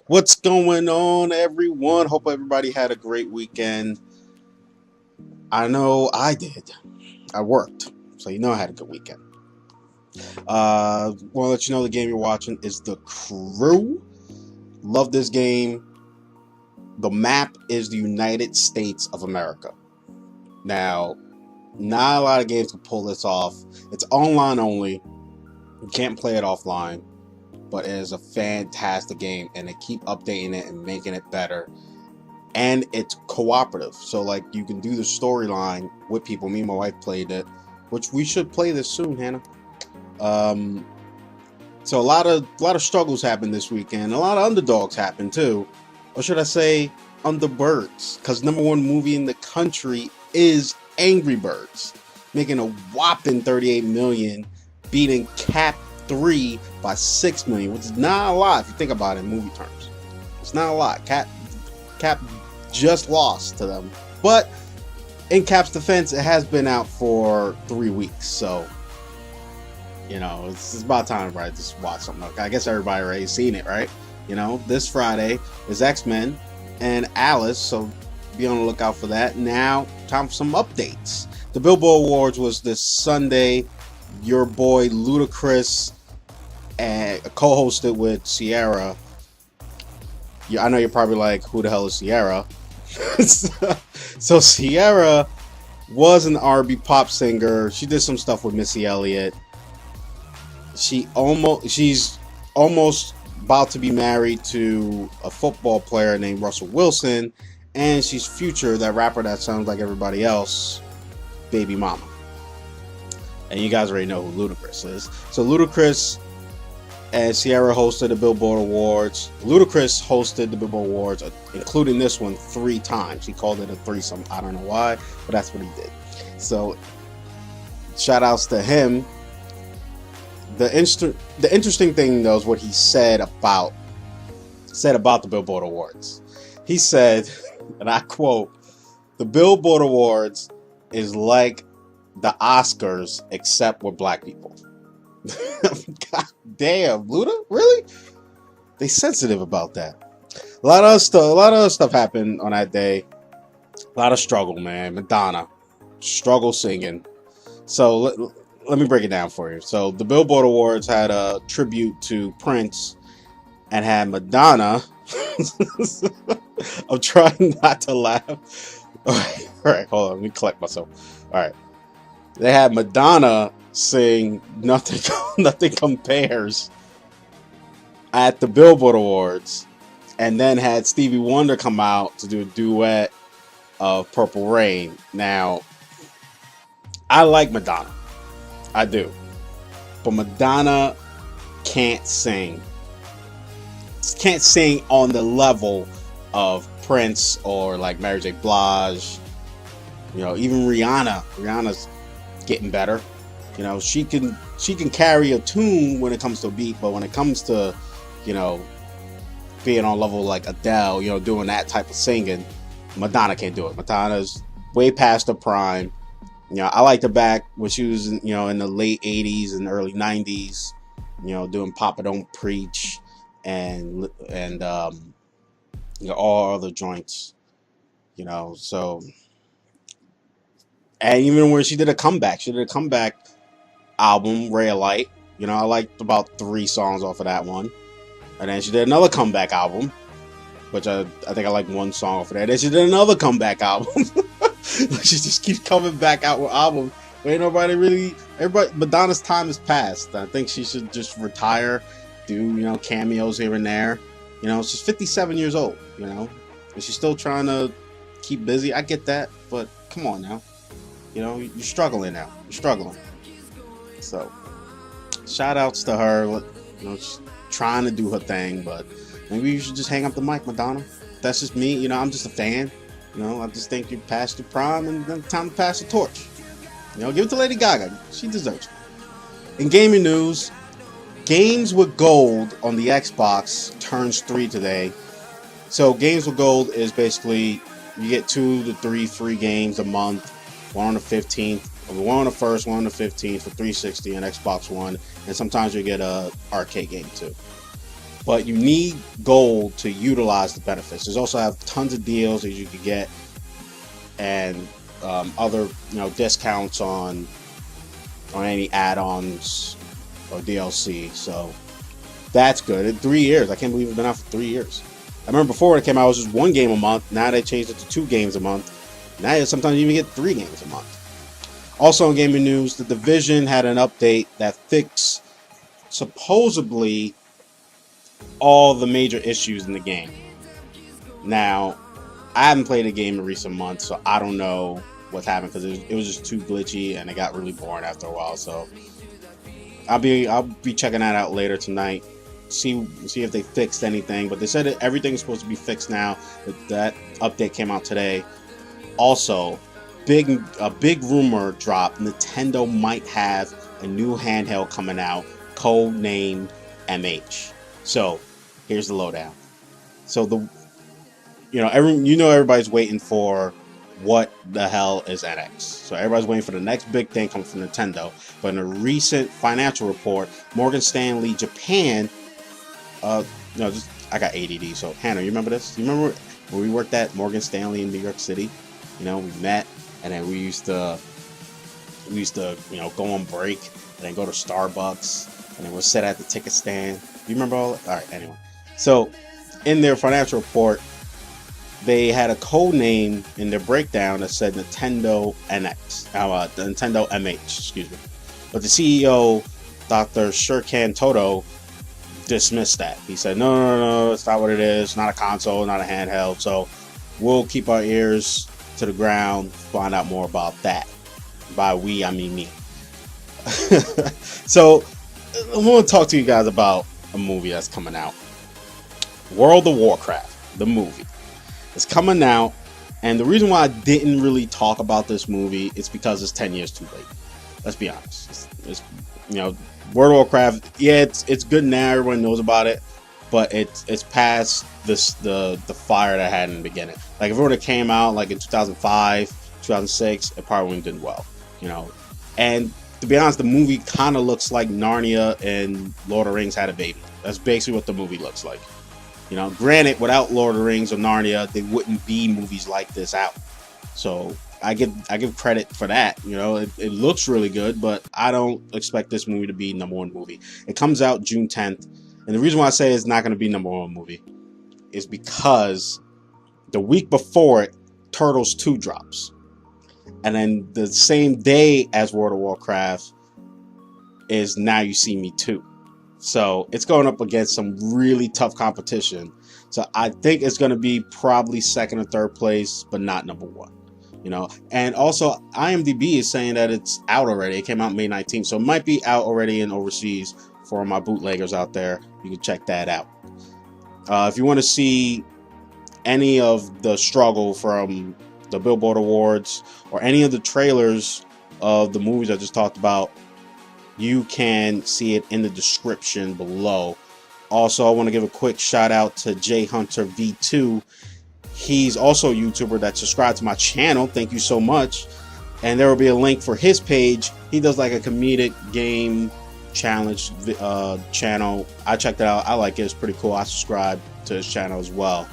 What's going on, everyone? Hope everybody had a great weekend. I know I did. I worked, so you know I had a good weekend. Want to let you know the game you're watching is The Crew. Love this game. The map is the United States of America. Now, not a lot of games can pull this off. It's online only. You can't play it offline, but it is a fantastic game, and they keep updating it and making it better. And it's cooperative, so like you can do the storyline with people. Me and my wife played it, which we should play this soon, Hannah. Um, so a lot of struggles happened this weekend. A lot of underdogs happened too, or should I say, underbirds? Because #1 movie in the country is Angry Birds, making a whopping 38 million, beating Cap 3 by 6 million, which is not a lot if you think about it in movie terms. It's not a lot. Cap just lost to them, but in Cap's defense, it has been out for 3 weeks, so it's about time to just watch something. I guess everybody already seen it, right? This Friday is X-Men and Alice, so be on the lookout for that. Now, time for some updates. The Billboard Awards was this Sunday. Your boy Ludacris and co-hosted with Sierra. I know you're probably like, who the hell is Sierra? So Sierra was an R&B pop singer. She did some stuff with Missy Elliott. She's almost about to be married to a football player named Russell Wilson, and she's Future, that rapper that sounds like everybody else, baby mama. And you guys already know who Ludacris is. So Ludacris and Sierra hosted the Billboard Awards. Ludacris hosted the Billboard Awards, including this one, 3 times. He called it a threesome. I don't know why, but that's what he did. So, shout outs to him. The interesting thing, though, is what he said about the Billboard Awards. He said, and I quote, "The Billboard Awards is like the Oscars, except with black people." God damn, Luda, really? They sensitive about that. A lot of other stuff happened on that day. A lot of struggle, man. Madonna struggle singing. So let me break it down for you. So the Billboard Awards had a tribute to Prince and had Madonna. I'm trying not to laugh. All right, hold on. Let me collect myself. All right. They had Madonna sing Nothing Compares at the Billboard Awards, and then had Stevie Wonder come out to do a duet of Purple Rain. Now, I like Madonna. I do. But Madonna can't sing. Can't sing on the level of Prince or like Mary J. Blige. Even Rihanna. Rihanna's getting better. She can carry a tune when it comes to a beat, but when it comes to, being on level like Adele, doing that type of singing, Madonna can't do it. Madonna's way past her prime. I liked her back when she was, in the late 80s and early 90s, doing Papa Don't Preach and all other joints, so. And even when she did a comeback album, Ray of Light. I liked about 3 songs off of that one. And then she did another comeback album, which I think I like 1 song off of that. Then she did another comeback album. She just keeps coming back out with albums. But ain't everybody, Madonna's time is past. I think she should just retire, do, cameos here and there. She's 57 years old, and she's still trying to keep busy. I get that, but come on now. You're struggling now. You're struggling. So, shout outs to her. She's trying to do her thing, but maybe you should just hang up the mic, Madonna. That's just me. I'm just a fan. I just think you're past your prime and then time to pass the torch. Give it to Lady Gaga. She deserves it. In gaming news, Games with Gold on the Xbox turns 3 today. So, Games with Gold is basically you get 2 to 3 free games a month. One on the 15th, one on the 1st, one on the 15th for 360 and Xbox One, and sometimes you get a arcade game too. but you need gold to utilize the benefits. There's also have tons of deals that you could get, and other discounts on any add-ons or DLC. So that's good. In 3 years, I can't believe it's been out for 3 years. I remember before when it came out, it was just 1 game a month. Now they changed it to 2 games a month. Now sometimes you even get 3 games a month. Also in gaming news, The Division had an update that fixed supposedly all the major issues in the game. Now, I haven't played the game in recent months, so I don't know what's happened because it was just too glitchy and it got really boring after a while. So I'll be checking that out later tonight. See if they fixed anything. But they said that everything's supposed to be fixed now. That update came out today. Also, a big rumor dropped. Nintendo might have a new handheld coming out, code-named MH. So here's the lowdown. So everybody's waiting for what the hell is NX. So everybody's waiting for the next big thing coming from Nintendo. But in a recent financial report, Morgan Stanley Japan, I got ADD. So Hannah, you remember this? You remember when we worked at Morgan Stanley in New York City? We met, and then we used to go on break and then go to Starbucks, and then we'll sit at the ticket stand. Do you remember all that? All right, anyway. So in their financial report, they had a code name in their breakdown that said Nintendo NX, Nintendo MH, excuse me. But the CEO, Dr. Shurkan Toto, dismissed that. He said, no, it's not what it is. It's not a console, not a handheld. So we'll keep our ears to the ground, find out more about that. By we, I mean me. So I want to talk to you guys about a movie that's coming out. World of Warcraft, the movie. It's coming out, and the reason why I didn't really talk about this movie is because it's 10 years too late. Let's be honest. It's World of Warcraft, yeah, it's good now, everyone knows about it, but it's past the fire that I had in the beginning. Like if it would have came out like in 2005, 2006, it probably wouldn't have done well, And to be honest, the movie kind of looks like Narnia and Lord of the Rings had a baby. That's basically what the movie looks like. Granted, without Lord of the Rings or Narnia, there wouldn't be movies like this out. So I give credit for that. It looks really good, but I don't expect this movie to be #1 movie. It comes out June 10th, and the reason why I say it's not going to be #1 movie is because the week before it, Turtles 2 drops, and then the same day as World of Warcraft is Now You See Me 2. So it's going up against some really tough competition. So I think it's going to be probably 2nd or 3rd place, but not #1. And also IMDb is saying that it's out already. It came out May 19th, so it might be out already in overseas for my bootleggers out there. You can check that out. If you want to see any of the struggle from the Billboard Awards or any of the trailers of the movies I just talked about, you can see it in the description below. Also, I want to give a quick shout out to J Hunter V2. He's also a YouTuber that subscribed to my channel. Thank you so much. And there will be a link for his page. He does like a comedic game challenge channel. I checked it out. I like it. It's pretty cool. I subscribe to his channel as well.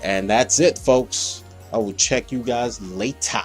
And that's it, folks. I will check you guys later.